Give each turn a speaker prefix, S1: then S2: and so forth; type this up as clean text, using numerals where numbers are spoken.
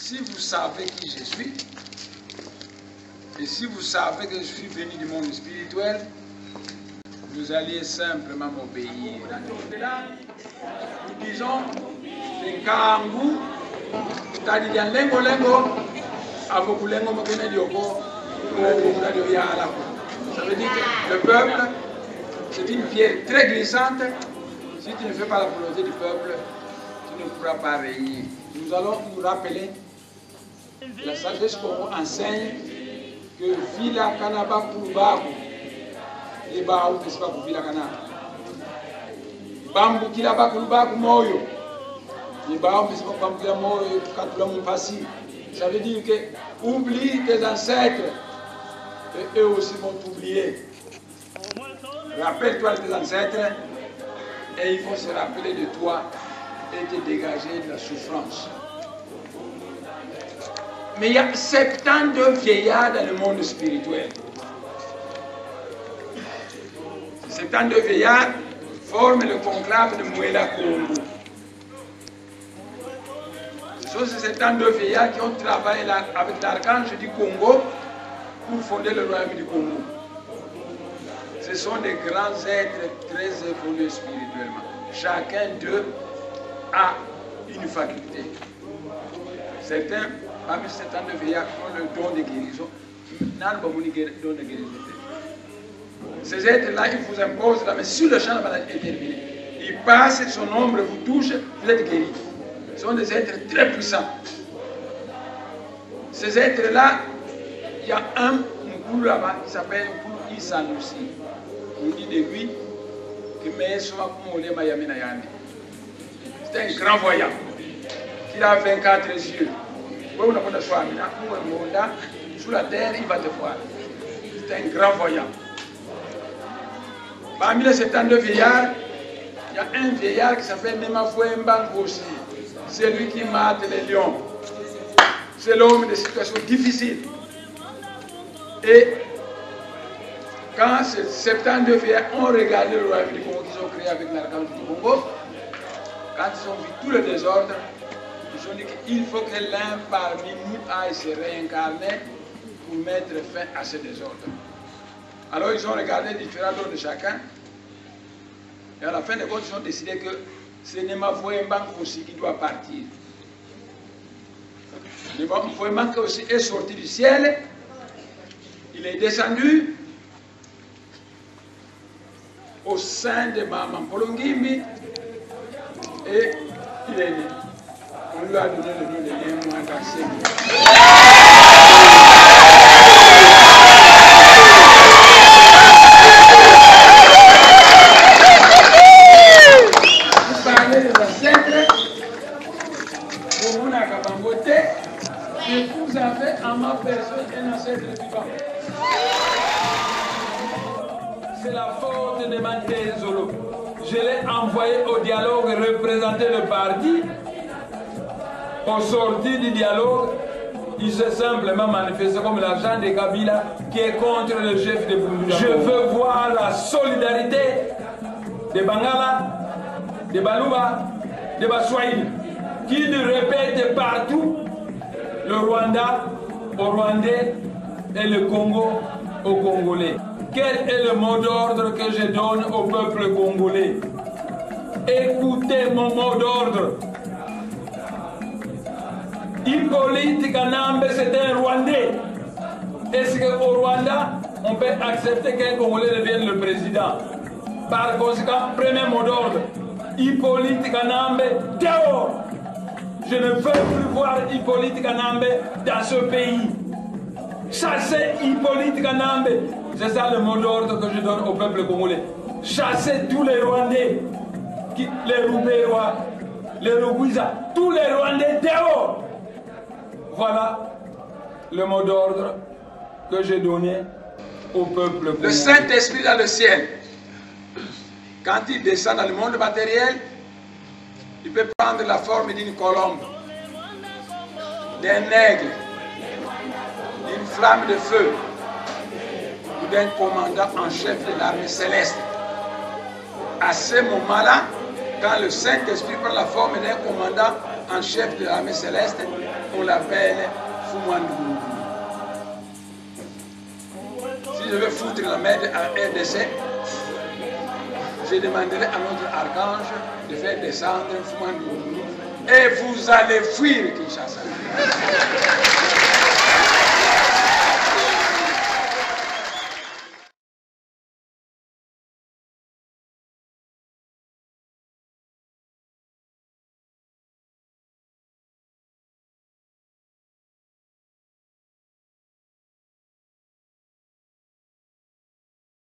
S1: si vous savez qui je suis, et si vous savez que je suis venu du monde spirituel, vous allez simplement m'obéir. Nous disons, les Kangu, c'est-à-dire lengo lengo, avec lengo mokone dioko, ça veut dire que le peuple, c'est une pierre très glissante. Si tu ne fais pas la volonté du peuple, tu ne pourras pas régner. Nous allons nous rappeler, la sagesse qu'on enseigne, que Vila Kanaba Kulubaku, et Baou, n'est-ce pas pour Vila Kanaba. Bambu Kilaba Kulubaku Moyo, et Baou, n'est-ce pas pour Bambu Kilaba Moyo, Katula Moupassi. Ça veut dire que oublie tes ancêtres, et eux aussi vont t'oublier. Rappelle-toi de tes ancêtres, et il faut se rappeler de toi et te dégager de la souffrance. Mais il y a 72 vieillards dans le monde spirituel. Ces 72 vieillards forment le conclave de Mwela Congo. Ce sont ces 72 vieillards qui ont travaillé avec l'archange du Congo pour fonder le royaume du Congo. Ce sont des grands êtres très évolués spirituellement. Chacun d'eux a une faculté. Certains, parmi ces 72 vieillards, ont le don de guérison. Ces êtres-là, ils vous imposent la main sur le champ, la maladie est terminée. Ils passent, son ombre vous touche, vous êtes guéris. Ce sont des êtres très puissants. Ces êtres-là, il y a un Mkoulou là-bas qui s'appelle Mkoulou Isanoussi. On dit de lui que c'est un grand voyant. Il a 24 yeux. Sous la terre, il va te voir. C'est un grand voyant. Parmi les 72 vieillards, il y a un vieillard qui s'appelle Nemafoué Mbangosi. C'est lui qui mate les lions. C'est l'homme de situations difficiles. Et quand ces 72 vieillards ont regardé le royaume du Congo qu'ils ont créé avec l'archange du Congo, quand ils ont vu tout le désordre, ils ont dit qu'il faut que l'un parmi nous aille se réincarner pour mettre fin à ce désordre. Alors ils ont regardé différents dons de chacun, et à la fin de compte, ils ont décidé que c'est Nemafoué Mbangosi qui doit partir. Nemafoué Mbangosi est sorti du ciel, il est descendu au sein de Maman Polongimbi et il est né. On lui a donné le nom de Némouandassé. Vous parlez des ancêtres, vous n'avez pas voté, et vous avez en ma personne un ancêtre vivant. C'est la faute de Manté Zolo. Je l'ai envoyé au dialogue représenter le parti. Au sortir du dialogue, il s'est simplement manifesté comme l'agent de Kabila qui est contre le chef de Bundu. Je veux voir la solidarité des Bangala, des Baluba, des Baswahili, qui répètent partout le Rwanda aux Rwandais et le Congo aux Congolais. Quel est le mot d'ordre que je donne au peuple congolais? Écoutez mon mot d'ordre. Hippolyte Kanambe, c'est un Rwandais. Est-ce qu'au Rwanda, on peut accepter qu'un Congolais devienne le président? Par conséquent, premier mot d'ordre. Hippolyte Kanambe, dehors! Je ne veux plus voir Hippolyte Kanambe dans ce pays. Chassez Hippolyte Kanambe. C'est ça le mot d'ordre que je donne au peuple congolais. Chassez tous les Rwandais, les Roubérois, les Roubouisa, tous les Rwandais dehors. Voilà le mot d'ordre que j'ai donné au peuple congolais. Le Saint-Esprit dans le ciel, quand il descend dans le monde matériel, il peut prendre la forme d'une colombe, d'un aigle, d'une flamme de feu, ou d'un commandant en chef de l'armée céleste. À ce moment-là,
S2: Quand le Saint-Esprit prend la forme d'un commandant en chef de l'armée céleste, on l'appelle Fumandou. Si je veux foutre la mer à RDC, je demanderai à notre archange de faire descendre Fumandou. Et vous allez fuir Kinshasa.